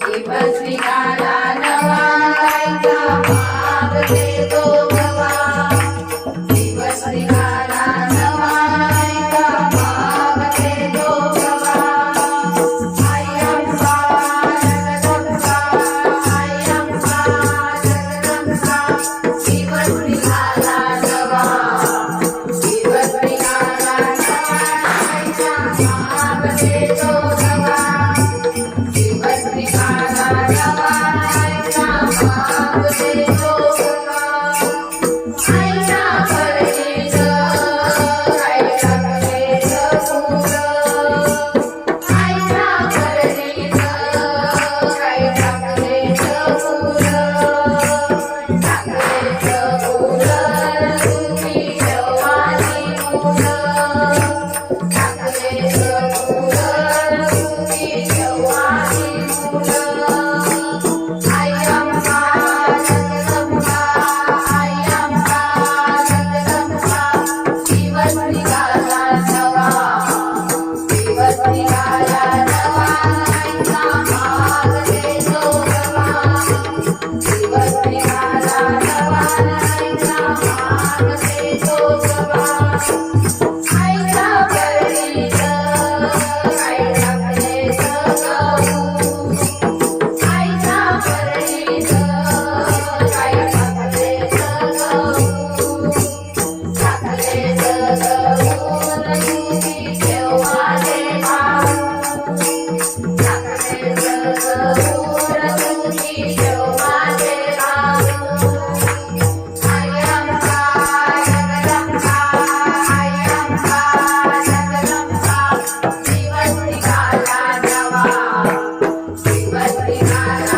दिवस निघाला नवा गायचा माग देतो गवा दिवस निघाला नवा गायचा माग देतो गवा आई अंबा जगदंबा आई अंबा जगदंबा दिवस निघाला नवा दिवस निघाला नवा गायचा माग देतो गवा दिवस निघाला नवा गायचा माग देतो गवा आईला भरणीत काय टाकलेलं फुल आईला भरणीत काय टाकलेलं फुल टाकलेलं फुल तुम्ही ठेवानी मुलं टाकलेलं फुल तुम्ही ठेवानी मुलं आई अंबा जगदंबा आई अंबा जगदंबा दिवस निघाला नवा दिवस निघाला नवा गायचा माग देतो गवा दिवस निघाला नवा गायचा माग देतो गवा आईला भरणीत काय टाकलेलं गहू आईला भरणीत काय टाकलेलं गहू टाकलेलं गहू तुम्ही ठेवाले टाकलेलं गहू तुम्ही ठेवाले आई अंबा जगदंबा आई अंबा जगदंबा दिवस निघाला नवा दिवस निघाला